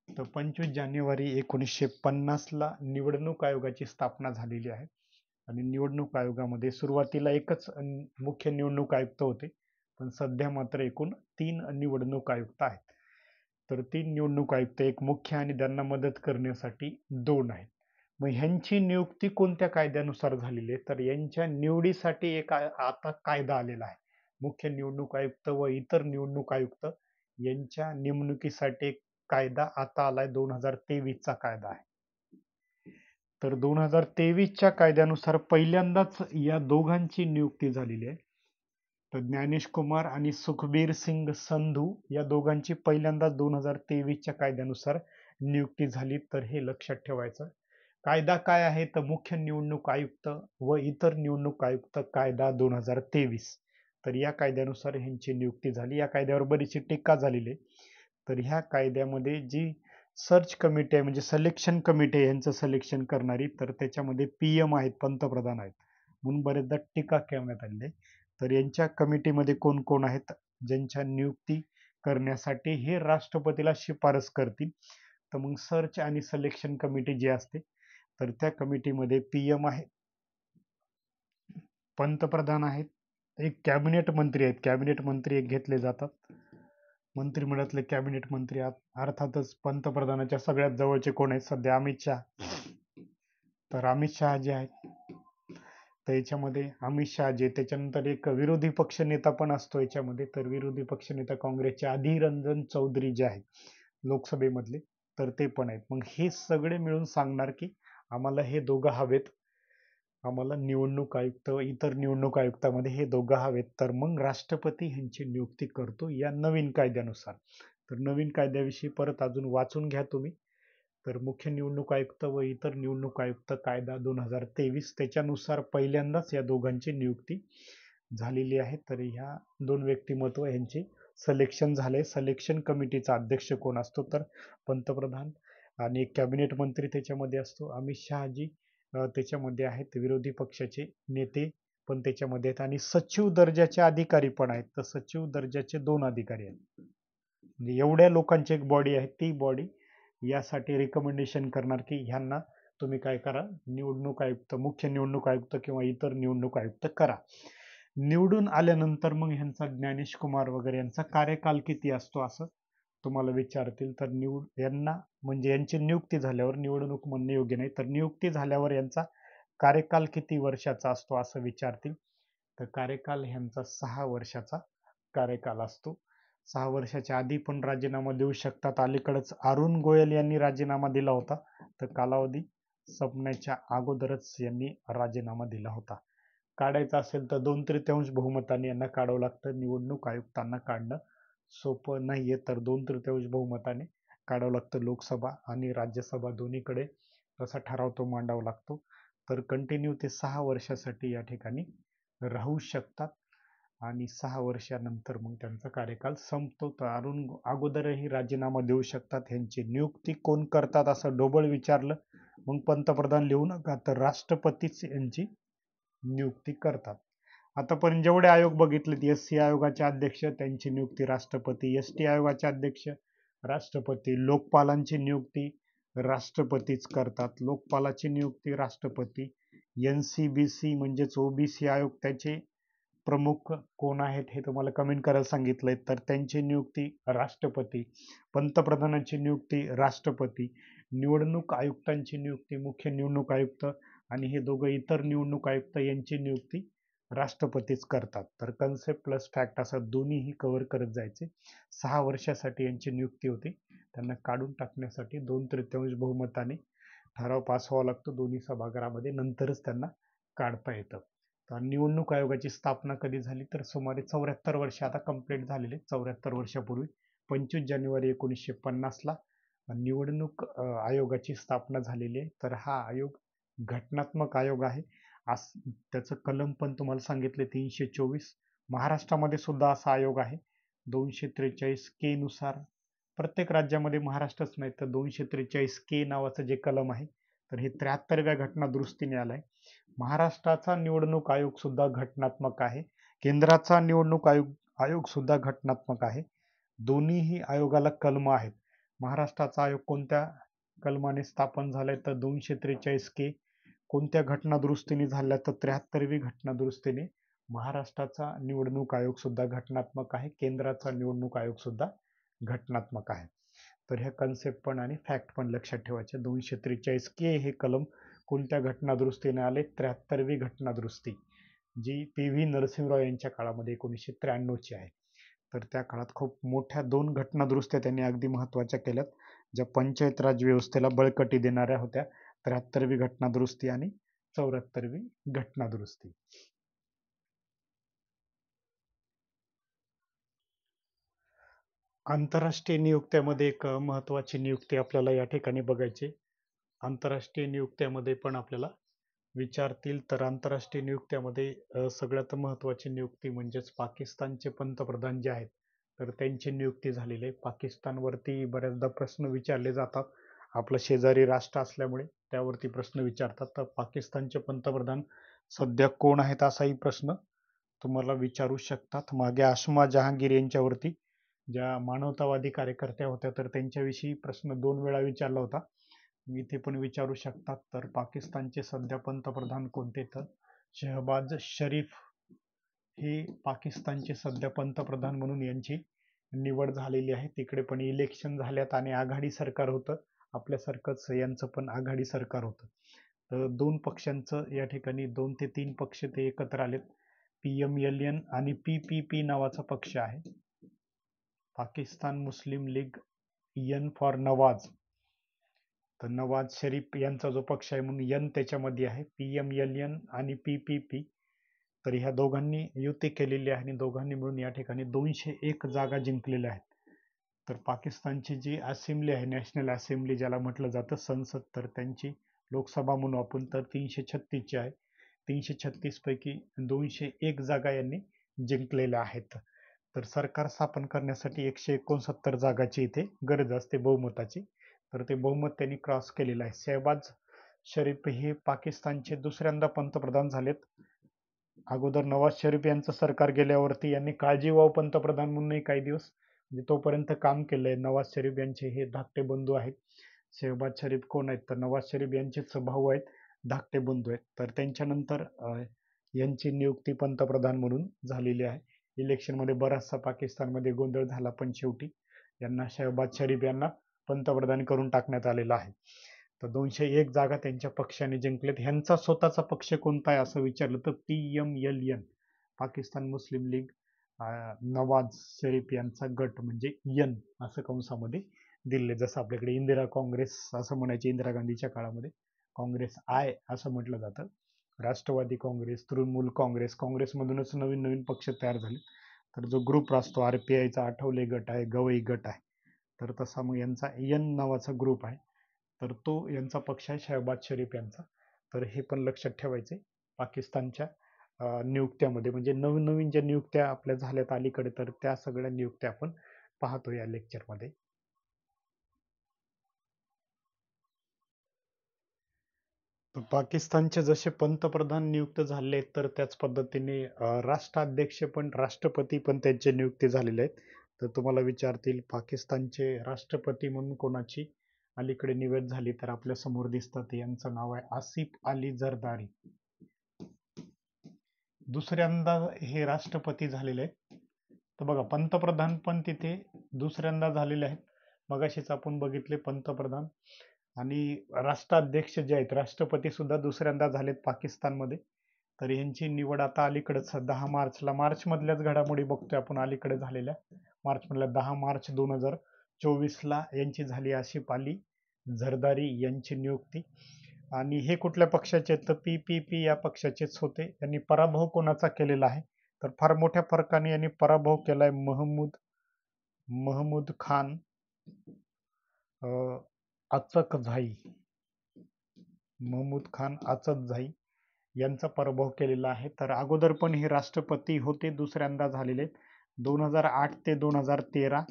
तर 25 जानेवारी 1950 ला निवडणूक आयोगाची स्थापना झालेली आहे. आणि निवडणूक आयोगामध्ये सुरुवातीला एकच मुख्य निवडणूक आयुक्त होते, पण सध्या मात्र एकूण 3 निवडणूक आयुक्त आहेत. तर 3 निवडणूक आयुक्त, एक मुख्य आणि त्यांना मदत करण्यासाठी 2 आहेत. मग ह्यांची नियुक्ती कोणत्या कायद्यानुसार झालेली आहे तर यांच्या निवडीसाठी एक आता कायदा आलेला आहे. मुख्य निवडणूक आयुक्त व इतर निवडणूक आयुक्त यांच्या नेमणुकीसाठी एक कायदा आता आलाय, 2023 चा कायदा आहे. तर 2023च्या कायद्यानुसार पहिल्यांदाच या दोघांची नियुक्ती झालेली आहे. तर ज्ञानेश कुमार आणि सुखबीर सिंग संधू या दोघांची पहिल्यांदाच 2023च्या कायद्यानुसार नियुक्ती झाली. तर हे लक्षात ठेवायचं. कायदा काय आहे तर मुख्य निवडणूक आयुक्त व इतर निवडणूक आयुक्त कायदा 2023. तर या कायद्यानुसार ह्यांची नियुक्ती झाली. या कायद्यावर बरीचशी टीका झालेली आहे. तर ह्या कायद्यामध्ये जी सर्च कमिटी आहे म्हणजे सिलेक्शन कमिटी आहे यांचं सिलेक्शन करणारी, तर त्याच्यामध्ये PM आहेत, पंतप्रधान आहेत, म्हणून बरेचदा टीका करण्यात आली आहे. तर यांच्या कमिटीमध्ये कोण कोण आहेत ज्यांच्या नियुक्ती करण्यासाठी हे राष्ट्रपतीला शिफारस करतील. तर मग सर्च आणि सिलेक्शन कमिटी जी असते तर त्या कमिटीमध्ये PM आहे, पंतप्रधान आहेत, एक कॅबिनेट मंत्री आहेत, कॅबिनेट मंत्री एक घेतले जातात. मंत्रिमंडळातले कॅबिनेट मंत्री अर्थातच पंतप्रधानाच्या सगळ्यात जवळचे कोण आहेत सध्या, अमित शहा. तर अमित शहा जे आहेत तर याच्यामध्ये अमित शहा जे, त्याच्यानंतर एक विरोधी पक्ष नेता पण असतो याच्यामध्ये. तर विरोधी पक्ष नेता काँग्रेसचे अधीर रंजन चौधरी जे आहेत लोकसभेमधले, तर ते पण आहेत. मग हे सगळे मिळून सांगणार की आम्हाला हे दोघं हवेत, आम्हाला निवडणूक आयुक्त इतर निवडणूक आयुक्तामध्ये हे दोघं हवेत. तर मग राष्ट्रपती ह्यांची नियुक्ती करतो या नवीन कायद्यानुसार. तर नवीन कायद्याविषयी परत अजून वाचून घ्या तुम्ही. तर मुख्य निवडणूक आयुक्त व इतर निवडणूक आयुक्त कायदा 2023 त्याच्यानुसार पहिल्यांदाच या दोघांची नियुक्ती झालेली आहे. तर ह्या 2 व्यक्तिमत्व यांचे सिलेक्शन झाले. सिलेक्शन कमिटीचा अध्यक्ष कोण असतो तर पंतप्रधान आणि एक कॅबिनेट मंत्री त्याच्यामध्ये असतो. अमित शहाजी त्याच्यामध्ये आहेत, विरोधी पक्षाचे नेते पण त्याच्यामध्ये आहेत आणि सचिव दर्जाचे अधिकारी पण आहेत. तर सचिव दर्जाचे 2 अधिकारी आहेत. म्हणजे एवढ्या लोकांची एक बॉडी आहे, ती बॉडी यासाठी रिकमेंडेशन करणार की ह्यांना तुम्ही काय करा, निवडणूक आयुक्त, मुख्य निवडणूक आयुक्त किंवा इतर निवडणूक आयुक्त करा. निवडून आल्यानंतर मग ह्यांचा ज्ञानेश कुमार वगैरे यांचा कार्यकाल किती असतो असं तुम्हाला विचारतील. तर यांना म्हणजे यांची नियुक्ती झाल्यावर, निवडणूक म्हणणे योग्य नाही, तर नियुक्ती झाल्यावर यांचा कार्यकाल किती वर्षाचा असतो असं विचारतील. तर कार्यकाल ह्यांचा 6 वर्षाचा कार्यकाल असतो. 6 वर्षाच्या आधी पण राजीनामा देऊ शकतात. अलीकडेच अरुण गोयल यांनी राजीनामा दिला होता, तर कालावधी संपण्याच्या अगोदरच यांनी राजीनामा दिला होता. काढायचा असेल तर 2/3 बहुमताने यांना काढावं लागतं. निवडणूक आयुक्तांना काढणं सोपं नाहीये, तर 2/3 बहुमताने काढावं लागतं. लोकसभा आणि राज्यसभा दोन्हीकडे तसा ठराव तो मांडावा लागतो. तर कंटिन्यू ते 6 वर्षासाठी या ठिकाणी राहू शकतात आणि 6 वर्षानंतर मग त्यांचा कार्यकाल संपतो. तर अगोदरही राजीनामा देऊ शकतात. ह्यांची नियुक्ती कोण करतात असं ढोबळ विचारलं, मग पंतप्रधान लिहू नका, तर राष्ट्रपतीच यांची नियुक्ती करतात. आतापर्यंत जेवढे आयोग बघितलेत, एस.सी. आयोगाचे अध्यक्ष त्यांची नियुक्ती राष्ट्रपती, एस.टी. आयोगाचे अध्यक्ष राष्ट्रपती, लोकपालांची नियुक्ती राष्ट्रपतीच करतात. लोकपालाची नियुक्ती राष्ट्रपती, NCBC म्हणजेच ओबीसी आयोग त्याचे प्रमुख कोण आहेत हे तुम्हाला कमेंट करायला सांगितलंय, तर त्यांची नियुक्ती राष्ट्रपती, पंतप्रधानांची नियुक्ती राष्ट्रपती, निवडणूक आयुक्तांची नियुक्ती मुख्य निवडणूक आयुक्त आणि हे दोघं इतर निवडणूक आयुक्त यांची नियुक्ती राष्ट्रपतीच करतात. तर कन्सेप्ट प्लस फॅक्ट असं दोन्हीही कव्हर करत जायचे. 6 वर्षासाठी यांची नियुक्ती होती. त्यांना काढून टाकण्यासाठी 2/3 बहुमताने ठराव पास व्हावा लागतो दोन्ही सभागृहामध्ये, नंतरच त्यांना काढता येतं. तर निवडणूक आयोगाची स्थापना कधी झाली, तर सुमारे 74 वर्ष आता कंप्लीट झालेले. 74 वर्षापूर्वी 25 जानेवारी 1950ला निवडणूक आयोगाची स्थापना झालेली आहे. तर हा आयोग घटनात्मक आयोग आहे. त्याचं कलम पण तुम्हाला सांगितले 324. महाराष्ट्रामध्ये सुद्धा असा आयोग आहे. 243 नुसार प्रत्येक राज्यामध्ये, महाराष्ट्रच नाही तर 243 नावाचं जे कलम आहे, तर हे 73व्या घटना दुरुस्तीने आलंय. महाराष्ट्राचा निवडणूक आयोग सुद्धा घटनात्मक आहे. केंद्राचा निवडणूक आयोग सुद्धा घटनात्मक आहे. दोन्हीही आयोगाला कलम आहेत. महाराष्ट्राचा आयोग कोणत्या कलमाने स्थापन झालाय, तर 243 कोणत्या घटना दुरुस्तीने झाल्या, तर 73वी घटना दुरुस्तीने. महाराष्ट्राचा निवडणूक आयोग सुद्धा घटनात्मक आहे. केंद्राचा निवडणूक आयोग सुद्धा घटनात्मक आहे. तर ह्या कन्सेप्ट पण आणि फॅक्ट पण लक्षात ठेवायचे. 243 हे कलम कोणत्या घटना दुरुस्तीने आले, 73वी घटना दुरुस्ती, जी PV नरसिंहराव यांच्या काळामध्ये 1993ची आहे. तर त्या काळात खूप मोठ्या 2 घटना दुरुस्त्या त्यांनी अगदी महत्त्वाच्या केल्यात, ज्या पंचायत राज व्यवस्थेला बळकटी देणाऱ्या होत्या. 73वी घटना दुरुस्ती आणि 74वी घटना दुरुस्ती. आंतरराष्ट्रीय नियुक्त्यामध्ये एक महत्त्वाची नियुक्ती आपल्याला या ठिकाणी बघायची. आंतरराष्ट्रीय नियुक्त्यामध्ये पण आपल्याला विचारतील, तर आंतरराष्ट्रीय नियुक्त्यामध्ये सगळ्यात महत्त्वाची नियुक्ती म्हणजेच पाकिस्तानचे पंतप्रधान जे आहेत, तर त्यांची नियुक्ती झालेली आहे. पाकिस्तानवरती बऱ्याचदा प्रश्न विचारले जातात. आपलं शेजारी राष्ट्र असल्यामुळे त्यावरती प्रश्न विचारतात. तर पाकिस्तानचे पंतप्रधान सध्या कोण आहेत असाही प्रश्न तुम्हाला विचारू शकतात. मागे आसमा जहांगीर यांच्यावरती, ज्या मानवतावादी कार्यकर्त्या होत्या, तर त्यांच्याविषयी प्रश्न 2 वेळा विचारला होता. इथे पण विचारू शकतात. तर पाकिस्तानचे सध्या पंतप्रधान कोणते, तर शहबाज शरीफ हे पाकिस्तानचे सध्या पंतप्रधान म्हणून यांची निवड झालेली आहे. तिकडे पण इलेक्शन झाल्यात आणि आघाडी सरकार होतं. आपल्यासारखंच यांचं पण आघाडी सरकार होतं. तर 2 पक्षांचं या ठिकाणी 2 ते 3 पक्ष ते एकत्र आलेत. PMLN आणि PPP नावाचा पक्ष आहे. पाकिस्तान मुस्लिम लीग, N फॉर नवाज. तर नवाज शरीफ यांचा जो पक्ष आहे म्हणून N त्याच्यामध्ये आहे. PMLN आणि PPP, तर ह्या दोघांनी युती केलेली आहे आणि दोघांनी मिळून या ठिकाणी 201 जागा जिंकलेल्या आहेत. तर पाकिस्तानची जी असेंब्ली आहे, नॅशनल असेंब्ली ज्याला म्हटलं जातं, संसद, तर त्यांची लोकसभा म्हणू आपण, तर 336 ची आहे. 336 पैकी 201 जागा यांनी जिंकलेल्या आहेत. तर सरकार स्थापन करण्यासाठी 169 जागाची इथे गरज असते बहुमताची, तर ते बहुमत त्यांनी क्रॉस केलेलं आहे. शहबाज शरीफ हे पाकिस्तानचे दुसऱ्यांदा पंतप्रधान झालेत. अगोदर नवाज शरीफ यांचं सरकार गेल्यावरती यांनी काळजीवाहू पंतप्रधान म्हणूनही काही दिवस म्हणजे तोपर्यंत काम केलंय. नवाज शरीफ यांचे हे धाकटे बंधू आहेत. शहबाज शरीफ कोण आहेत, तर नवाज शरीफ यांचेच भाऊ आहेत, धाकटे बंधू आहेत. तर त्यांच्यानंतर यांची नियुक्ती पंतप्रधान म्हणून झालेली आहे. इलेक्शनमध्ये बराचसा पाकिस्तानमध्ये गोंधळ झाला, पण शेवटी यांना, शहबाज शरीफ यांना पंतप्रधान करून टाकण्यात आलेला आहे. तर 201 जागा त्यांच्या पक्षाने जिंकलेत. ह्यांचा स्वतःचा पक्ष कोणता आहे असं विचारलं तर PMLN, पाकिस्तान मुस्लिम लीग, नवाज शरीफ यांचा गट म्हणजे N असं कंसामध्ये दिले. जसं आपल्याकडे इंदिरा काँग्रेस असं म्हणायचे इंदिरा गांधीच्या काळामध्ये, काँग्रेस आय असं म्हटलं जातं. राष्ट्रवादी काँग्रेस, तृणमूल काँग्रेस, काँग्रेसमधूनच नवीन नवीन पक्ष तयार झाले. तर जो ग्रुप असतो RPIचा आठवले गट आहे, गवई गट आहे, तर तसा मग यांचा एन नावाचा ग्रुप आहे. तर तो यांचा पक्ष आहे शहबाज शरीफ यांचा. तर हे पण लक्षात ठेवायचे पाकिस्तानच्या नियुक्त्यामध्ये, म्हणजे नवीन नवीन ज्या नियुक्त्या आपल्या झाल्यात अलीकडे, तर त्या सगळ्या नियुक्त्या आपण पाहतो या लेक्चरमध्ये. पाकिस्तानचे जसे पंतप्रधान नियुक्त झाले तर त्याच पद्धतीने राष्ट्राध्यक्ष पण, राष्ट्रपती पण त्यांचे नियुक्ती झालेले आहेत. तर तुम्हाला विचारतील पाकिस्तानचे राष्ट्रपती म्हणून कोणाची अलीकडे निवड झाली, तर आपल्या समोर दिसतात. यांचं नाव आहे आसिफ अली झरदारी. दुसऱ्यांदा हे राष्ट्रपती झालेले आहेत. तर बघा, पंतप्रधान पण तिथे दुसऱ्यांदा झालेले आहेत. मगाशीच आपण बघितले पंतप्रधान आणि राष्ट्राध्यक्ष जे आहेत, राष्ट्रपती सुद्धा दुसऱ्यांदा झालेत पाकिस्तानमध्ये. तर यांची निवड आता अलीकडेच 10 मार्चला, मार्च मधल्याच घडामोडी बघतोय आपण अलीकडे झालेल्या. मार्च मधल्या 10 मार्च 2024ला यांची झाली आसिफ अली झरदारी यांची नियुक्ती. आणि हे कुठल्या पक्षाचे, तर PPP या पक्षाचेच होते. यांनी पराभव कोणाचा केलेला आहे, तर फार मोठ्या फरकाने यांनी पराभव केलाय महमूद खान अचकझाई, महमूद खान अचकझाई यांचा पराभव केलेला आहे. तर अगोदर पण हे राष्ट्रपती होते, दुसऱ्यांदा झालेले. 2008 ते 2013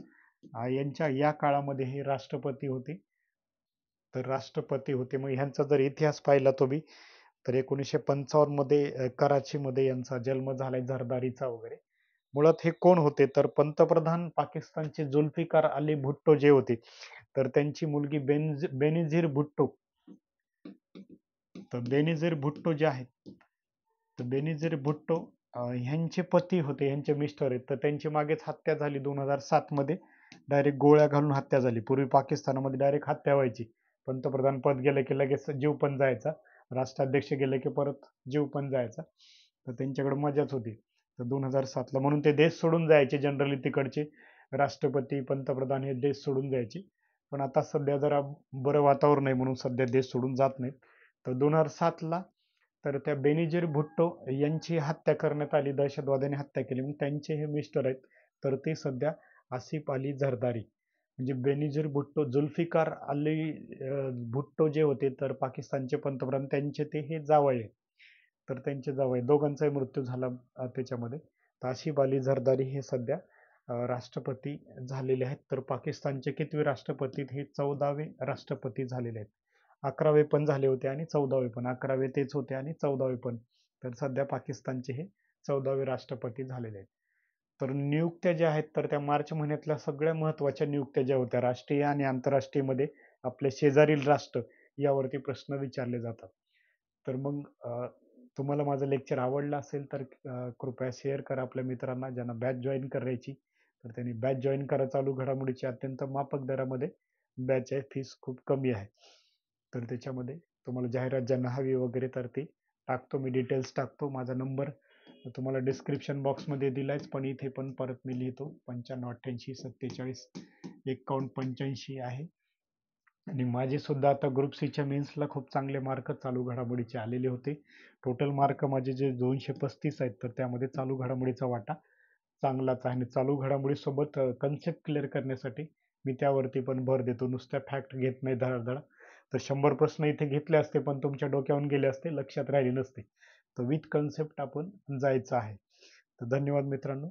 यांच्या या काळामध्ये हे राष्ट्रपती होते. तर राष्ट्रपती होते. मग ह्यांचा जर इतिहास पाहिला तुम्ही, तर 1955 मध्ये कराचीमध्ये यांचा जन्म झालाय झरदारीचा वगैरे. मुळात हे कोण होते, तर पंतप्रधान पाकिस्तानचे जुल्फिकार अली भुट्टो जे होते, तर त्यांची मुलगी बेनझीर भुट्टो. तर बेनझीर भुट्टो जे आहेत, तर बेनझीर भुट्टो ह्यांचे पती होते, ह्यांचे मिस्टर आहेत. तर त्यांची मागेच हत्या झाली 2007 मध्ये. डायरेक्ट गोळ्या घालून हत्या झाली. पूर्वी पाकिस्तानामध्ये डायरेक्ट हत्या व्हायची. पंतप्रधान पद गेलं की लगेच जीव पण जायचा, राष्ट्राध्यक्ष गेले की परत जीव पण जायचा. तर त्यांच्याकडे मजाच होती. तर 2007ला म्हणून ते देश सोडून जायचे जनरली, तिकडचे राष्ट्रपती पंतप्रधान हे देश सोडून जायचे. पण आता सध्या जरा बरं वातावरण आहे म्हणून सध्या देश सोडून जात नाहीत. तर 2007ला तर त्या बेनझीर भुट्टो यांची हत्या करण्यात आली, दहशतवाद्यांनी हत्या केली. मग त्यांचे हे मिस्टर आहेत, तर ते सध्या आसिफ अली झरदारी, म्हणजे बेनझीर भुट्टो, जुल्फिकार अली भुट्टो जे होते, तर पाकिस्तानचे पंतप्रधान, त्यांचे ते हे जावई आहेत. तर त्यांचे जावई दोघांचाही मृत्यू झाला त्याच्यामध्ये. तर आसिफ अली झरदारी हे सध्या राष्ट्रपती झालेले आहेत. तर पाकिस्तानचे कितवे राष्ट्रपती, हे 14वे राष्ट्रपती झालेले आहेत. 11वे पण झाले होते आणि 14वे पण, 11वे तेच होते आणि 14वे पण. तर सध्या पाकिस्तानचे हे 14वे राष्ट्रपती झालेले आहेत. तर नियुक्त्या ज्या आहेत, तर त्या मार्च महिन्यातल्या सगळ्या महत्वाच्या नियुक्त्या ज्या होत्या राष्ट्रीय आणि आंतरराष्ट्रीय मध्ये, आपले शेजारील राष्ट्र यावरती प्रश्न विचारले जातात. तर मग तुम्हाला माझं लेक्चर आवडलं असेल तर कृपया शेअर करा आपल्या मित्रांना. ज्यांना बॅच जॉईन करायची, तर त्यांनी बॅच जॉईन करा. चालू घडामोडीची अत्यंत माफक दरामध्ये बॅच आहे, फीस खूप कमी आहे. तर त्याच्यामध्ये तुम्हाला जाहिरात ज्यांना हवी वगैरे, तर ते टाकतो मी, डिटेल्स टाकतो. माझा नंबर तुम्हाला डिस्क्रिप्शन बॉक्समध्ये दिलायच, पण इथे पण परत मी लिहितो. 958847 5185 आहे. आणि माझे सुद्धा आता ग्रुप सीच्या मेन्सला खूप चांगले मार्क चालू घडामोडीचे आलेले होते. टोटल मार्क माझे जे 235 आहेत, तर त्यामध्ये चालू घडामोडीचा वाटा चांगलाच आहे. आणि चालू घडामोडी सोबत कन्सेप्ट क्लिअर करण्यासाठी मी त्यावरती पण भर देतो. नुसत्या फॅक्ट घेत नाही धडाधड. तर 100 प्रश्न इथे घेतले असते, पण तुमच्या डोक्यावरून गेले असते, लक्षात राहिले नसते. तर विथ कन्सेप्ट आपण जायचं आहे. तर धन्यवाद मित्रांनो.